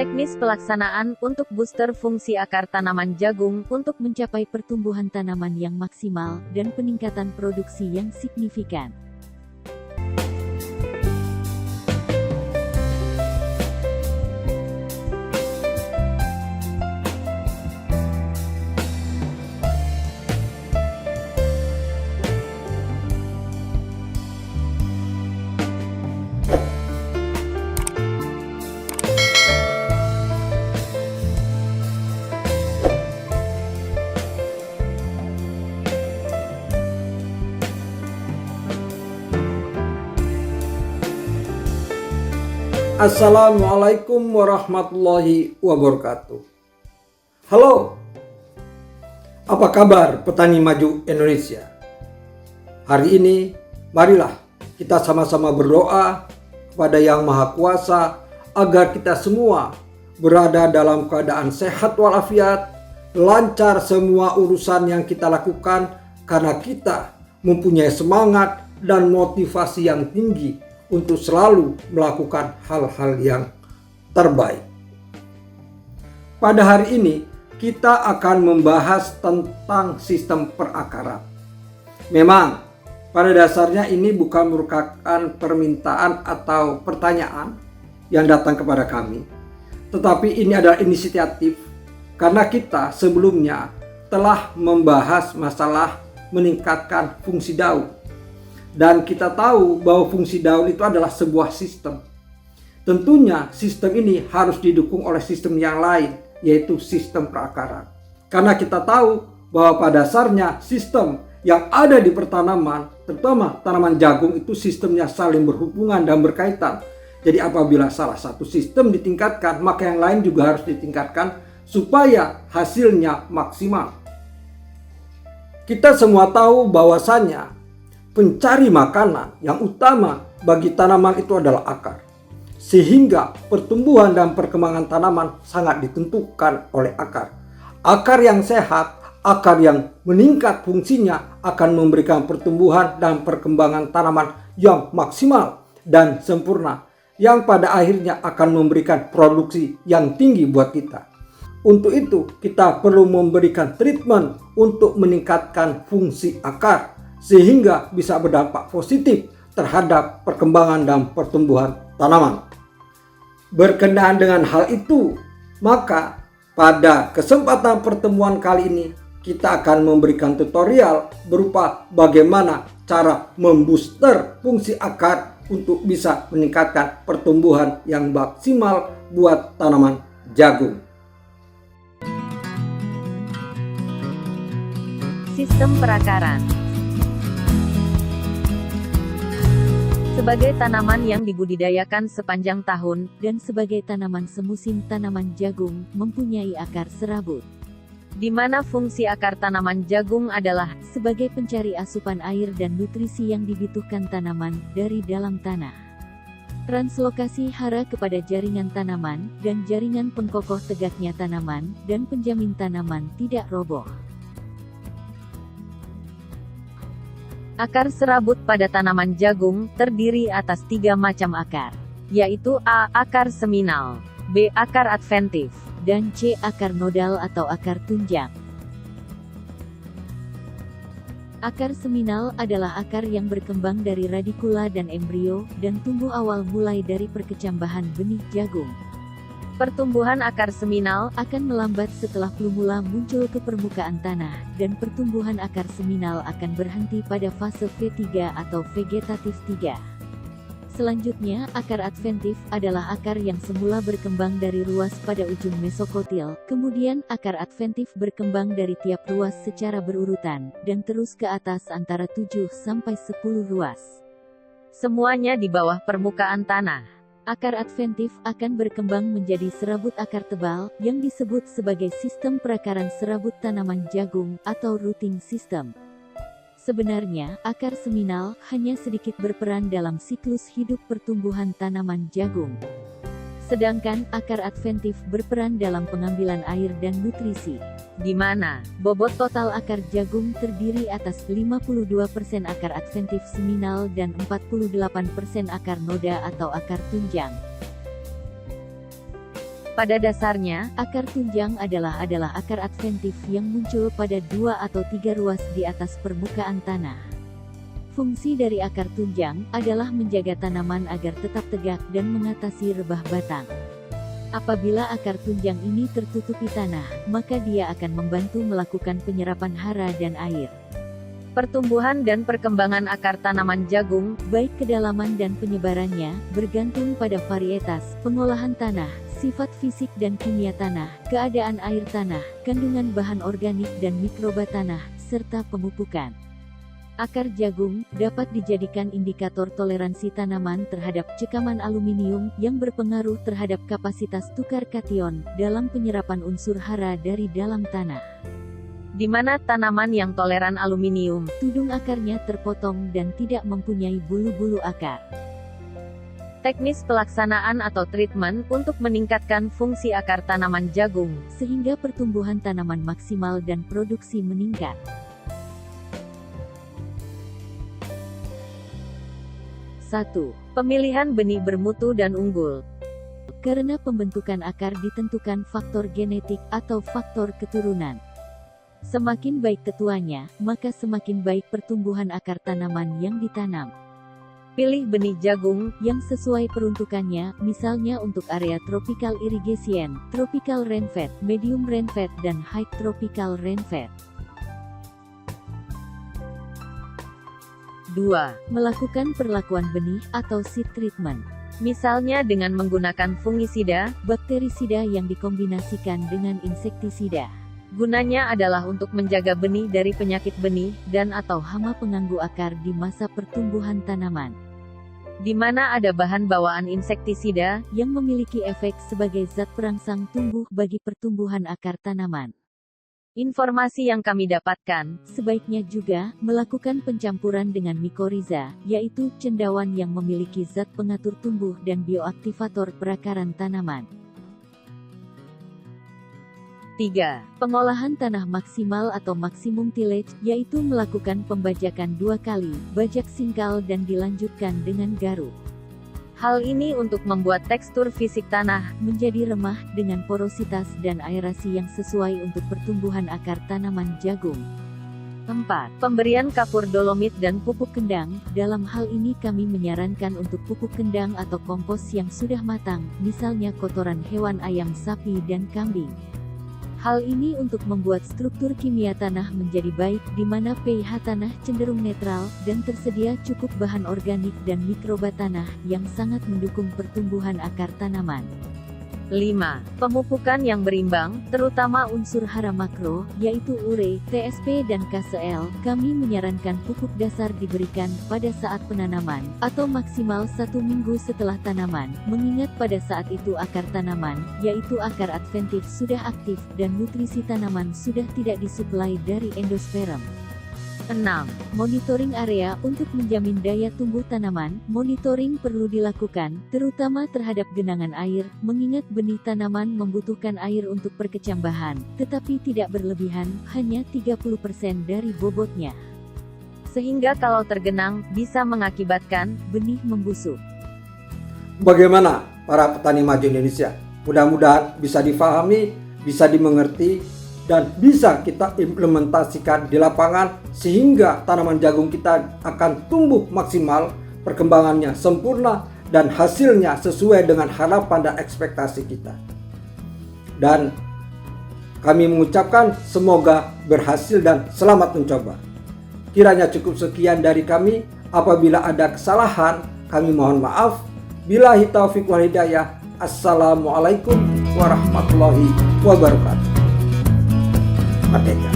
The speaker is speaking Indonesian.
Teknis pelaksanaan untuk booster fungsi akar tanaman jagung untuk mencapai pertumbuhan tanaman yang maksimal dan peningkatan produksi yang signifikan. Assalamualaikum warahmatullahi wabarakatuh. Halo, apa kabar petani maju Indonesia? Hari ini marilah kita sama-sama berdoa kepada Yang Maha Kuasa agar kita semua berada dalam keadaan sehat walafiat, lancar semua urusan yang kita lakukan karena kita mempunyai semangat dan motivasi yang tinggi untuk selalu melakukan hal-hal yang terbaik. Pada hari ini kita akan membahas tentang sistem perakaran. Memang pada dasarnya ini bukan merupakan permintaan atau pertanyaan yang datang kepada kami, tetapi ini adalah inisiatif karena kita sebelumnya telah membahas masalah meningkatkan fungsi daun. Dan kita tahu bahwa fungsi daun itu adalah sebuah sistem. Tentunya sistem ini harus didukung oleh sistem yang lain, yaitu sistem perakaran. Karena kita tahu bahwa pada dasarnya sistem yang ada di pertanaman, terutama tanaman jagung, itu sistemnya saling berhubungan dan berkaitan. Jadi apabila salah satu sistem ditingkatkan, maka yang lain juga harus ditingkatkan supaya hasilnya maksimal. Kita semua tahu bahwasannya pencari makanan yang utama bagi tanaman itu adalah akar. Sehingga pertumbuhan dan perkembangan tanaman sangat ditentukan oleh akar. Akar yang sehat, akar yang meningkat fungsinya akan memberikan pertumbuhan dan perkembangan tanaman yang maksimal dan sempurna, yang pada akhirnya akan memberikan produksi yang tinggi buat kita. Untuk itu kita perlu memberikan treatment untuk meningkatkan fungsi akar, sehingga bisa berdampak positif terhadap perkembangan dan pertumbuhan tanaman. Berkenaan dengan hal itu, maka pada kesempatan pertemuan kali ini kita akan memberikan tutorial berupa bagaimana cara membooster fungsi akar untuk bisa meningkatkan pertumbuhan yang maksimal buat tanaman jagung. Sistem perakaran. Sebagai tanaman yang dibudidayakan sepanjang tahun, dan sebagai tanaman semusim, tanaman jagung mempunyai akar serabut. Di mana fungsi akar tanaman jagung adalah sebagai pencari asupan air dan nutrisi yang dibutuhkan tanaman dari dalam tanah. Translokasi hara kepada jaringan tanaman, dan jaringan pengkokoh tegaknya tanaman, dan penjamin tanaman tidak roboh. Akar serabut pada tanaman jagung terdiri atas 3 macam akar, yaitu A. Akar seminal, B. Akar adventif, dan C. Akar nodal atau akar tunjang. Akar seminal adalah akar yang berkembang dari radikula dan embrio, dan tumbuh awal mulai dari perkecambahan benih jagung. Pertumbuhan akar seminal akan melambat setelah plumula muncul ke permukaan tanah, dan pertumbuhan akar seminal akan berhenti pada fase V3 atau vegetatif 3. Selanjutnya, akar adventif adalah akar yang semula berkembang dari ruas pada ujung mesokotil, kemudian akar adventif berkembang dari tiap ruas secara berurutan, dan terus ke atas antara 7 sampai 10 ruas. Semuanya di bawah permukaan tanah. Akar adventif akan berkembang menjadi serabut akar tebal, yang disebut sebagai sistem perakaran serabut tanaman jagung, atau rooting system. Sebenarnya, akar seminal hanya sedikit berperan dalam siklus hidup pertumbuhan tanaman jagung. Sedangkan akar adventif berperan dalam pengambilan air dan nutrisi, di mana bobot total akar jagung terdiri atas 52% akar adventif seminal dan 48% akar noda atau akar tunjang. Pada dasarnya, akar tunjang adalah akar adventif yang muncul pada 2 atau 3 ruas di atas permukaan tanah. Fungsi dari akar tunjang adalah menjaga tanaman agar tetap tegak dan mengatasi rebah batang. Apabila akar tunjang ini tertutupi tanah, maka dia akan membantu melakukan penyerapan hara dan air. Pertumbuhan dan perkembangan akar tanaman jagung, baik kedalaman dan penyebarannya, bergantung pada varietas, pengolahan tanah, sifat fisik dan kimia tanah, keadaan air tanah, kandungan bahan organik dan mikroba tanah, serta pemupukan. Akar jagung dapat dijadikan indikator toleransi tanaman terhadap cekaman aluminium yang berpengaruh terhadap kapasitas tukar kation dalam penyerapan unsur hara dari dalam tanah. Di mana tanaman yang toleran aluminium, tudung akarnya terpotong dan tidak mempunyai bulu-bulu akar. Teknis pelaksanaan atau treatment untuk meningkatkan fungsi akar tanaman jagung, sehingga pertumbuhan tanaman maksimal dan produksi meningkat. 1. Pemilihan benih bermutu dan unggul. Karena pembentukan akar ditentukan faktor genetik atau faktor keturunan. Semakin baik ketuanya, maka semakin baik pertumbuhan akar tanaman yang ditanam. Pilih benih jagung yang sesuai peruntukannya, misalnya untuk area tropical irrigation, tropical rainfed, medium rainfed, dan high tropical rainfed. 2. Melakukan perlakuan benih atau seed treatment. Misalnya dengan menggunakan fungisida, bakterisida yang dikombinasikan dengan insektisida. Gunanya adalah untuk menjaga benih dari penyakit benih dan atau hama pengganggu akar di masa pertumbuhan tanaman. Di mana ada bahan bawaan insektisida yang memiliki efek sebagai zat perangsang tumbuh bagi pertumbuhan akar tanaman. Informasi yang kami dapatkan, sebaiknya juga melakukan pencampuran dengan mikoriza, yaitu cendawan yang memiliki zat pengatur tumbuh dan bioaktivator perakaran tanaman. 3. Pengolahan tanah maksimal atau maksimum tillage, yaitu melakukan pembajakan 2 kali, bajak singkal dan dilanjutkan dengan garuk. Hal ini untuk membuat tekstur fisik tanah menjadi remah dengan porositas dan aerasi yang sesuai untuk pertumbuhan akar tanaman jagung. 4. Pemberian kapur dolomit dan pupuk kendang. Dalam hal ini kami menyarankan untuk pupuk kendang atau kompos yang sudah matang, misalnya kotoran hewan ayam, sapi, dan kambing. Hal ini untuk membuat struktur kimia tanah menjadi baik, di mana pH tanah cenderung netral, dan tersedia cukup bahan organik dan mikroba tanah yang sangat mendukung pertumbuhan akar tanaman. 5. Pemupukan yang berimbang, terutama unsur hara makro, yaitu ure, TSP dan KCl. Kami menyarankan pupuk dasar diberikan pada saat penanaman, atau maksimal 1 minggu setelah tanaman, mengingat pada saat itu akar tanaman, yaitu akar adventif sudah aktif, dan nutrisi tanaman sudah tidak disuplai dari endosperm. 6. Monitoring area untuk menjamin daya tumbuh tanaman. Monitoring perlu dilakukan, terutama terhadap genangan air, mengingat benih tanaman membutuhkan air untuk perkecambahan, tetapi tidak berlebihan, hanya 30% dari bobotnya. Sehingga kalau tergenang, bisa mengakibatkan benih membusuk. Bagaimana para petani maju Indonesia? Mudah-mudahan bisa difahami, bisa dimengerti, dan bisa kita implementasikan di lapangan sehingga tanaman jagung kita akan tumbuh maksimal, perkembangannya sempurna, dan hasilnya sesuai dengan harapan dan ekspektasi kita. Dan kami mengucapkan semoga berhasil dan selamat mencoba. Kiranya cukup sekian dari kami. Apabila ada kesalahan, kami mohon maaf. Billahi taufiq wal hidayah. Assalamualaikum warahmatullahi wabarakatuh. Merdeka.